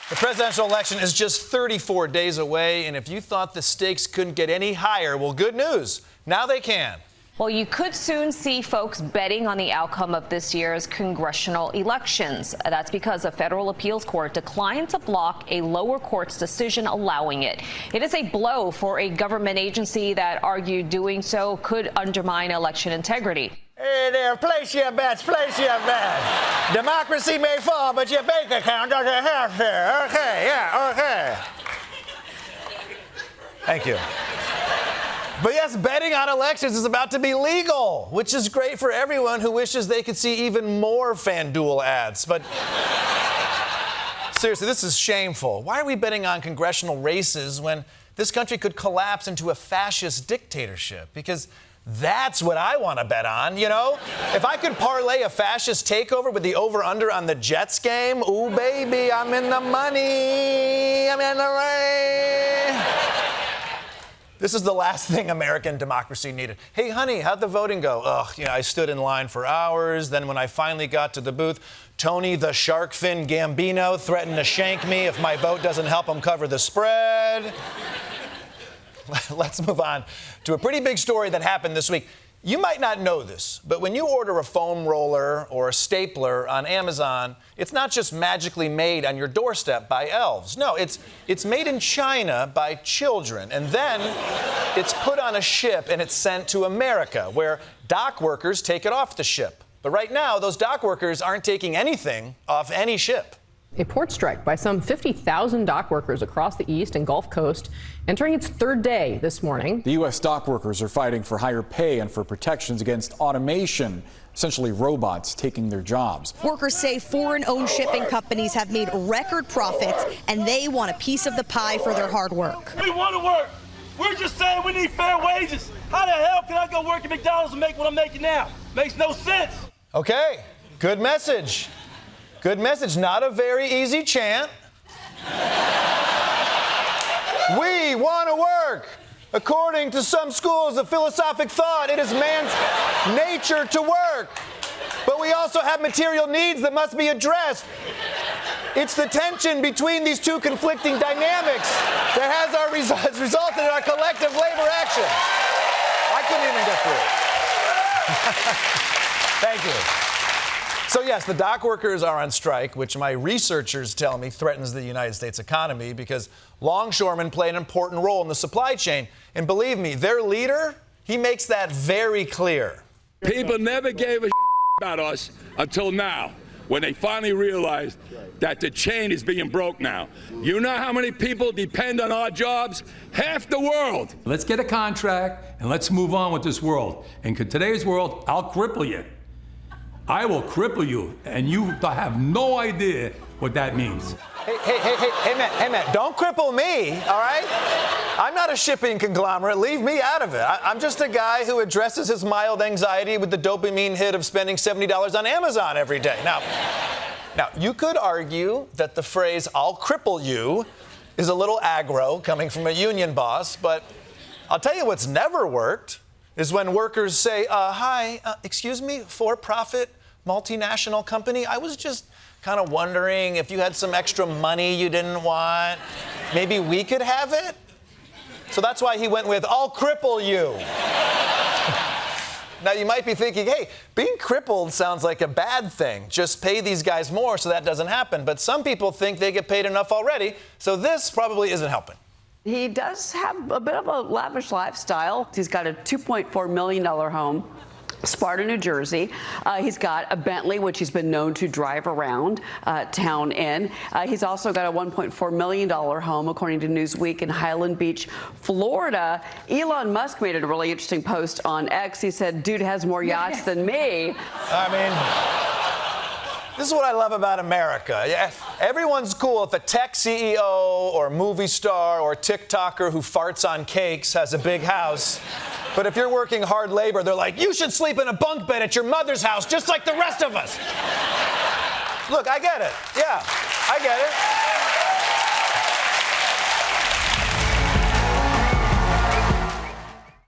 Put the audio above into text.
The presidential election is just 34 days away, and if you thought the stakes couldn't get any higher, well, good news. Now they can. Well, you could soon see folks betting on the outcome of this year's congressional elections. That's because a federal appeals court declined to block a lower court's decision allowing it. It is a blow for a government agency that argued doing so could undermine election integrity. Hey there, place your bets, place your bets. Democracy may fall, but your bank account doesn't have to. Okay, yeah, okay. Thank you. But yes, betting on elections is about to be legal, which is great for everyone who wishes they could see even more FanDuel ads. But seriously, this is shameful. Why are we betting on congressional races when this country could collapse into a fascist dictatorship? Because that's what I want to bet on, you know? If I could parlay a fascist takeover with the over-under on the Jets game, ooh, baby, I'm in the money. I'm in the rain. This is the last thing American democracy needed. Hey, honey, how'd the voting go? Ugh, I stood in line for hours. Then when I finally got to the booth, Tony the shark fin Gambino threatened to shank me if my vote doesn't help him cover the spread. Let's move on to a pretty big story that happened this week. You might not know this, but when you order a foam roller or a stapler on Amazon, it's not just magically made on your doorstep by elves. No, it's made in China by children, and then it's put on a ship and it's sent to America, where dock workers take it off the ship. But right now, those dock workers aren't taking anything off any ship. A port strike by some 50,000 dock workers across the East and Gulf Coast entering its third day this morning. The U.S. dock workers are fighting for higher pay and for protections against automation, essentially robots taking their jobs. Workers say foreign-owned shipping companies have made record profits, and they want a piece of the pie for their hard work. We want to work. We're just saying we need fair wages. How the hell can I go work at McDonald's and make what I'm making now? Makes no sense. Okay, good message. Good message. Not a very easy chant. We want to work. According to some schools of philosophic thought, it is man's nature to work. But we also have material needs that must be addressed. It's the tension between these two conflicting dynamics that has resulted in our collective labor action. I couldn't even get through. Thank you. So yes, the dock workers are on strike, which my researchers tell me threatens the United States economy because longshoremen play an important role in the supply chain. And believe me, their leader, he makes that very clear. People never gave a about us until now, when they finally realized that the chain is being broke now. You know how many people depend on our jobs? Half the world. Let's get a contract and let's move on with this world. And in today's world, I'll cripple you. I will cripple you, and you have no idea what that means. Hey, man, don't cripple me, all right? I'm not a shipping conglomerate. Leave me out of it. I'm just a guy who addresses his mild anxiety with the dopamine hit of spending $70 on Amazon every day. Now, you could argue that the phrase, I'll cripple you, is a little aggro coming from a union boss, but I'll tell you what's never worked is when workers say, hi, excuse me, for-profit multinational company, I was just kind of wondering if you had some extra money you didn't want, maybe we could have it? So that's why he went with, I'll cripple you. Now you might be thinking, hey, being crippled sounds like a bad thing. Just pay these guys more so that doesn't happen. But some people think they get paid enough already, so this probably isn't helping. He does have a bit of a lavish lifestyle. He's got a $2.4 million home, Sparta, New Jersey. He's got a Bentley, which he's been known to drive around town in. He's also got a $1.4 million home, according to Newsweek, in Highland Beach, Florida. Elon Musk made a really interesting post on X. He said, dude has more yachts than me. I mean, this is what I love about America. Yeah, everyone's cool if a tech CEO or movie star or TikToker who farts on cakes has a big house. But if you're working hard labor, they're like, you should sleep in a bunk bed at your mother's house, just like the rest of us. Look, I get it. Yeah, I get it.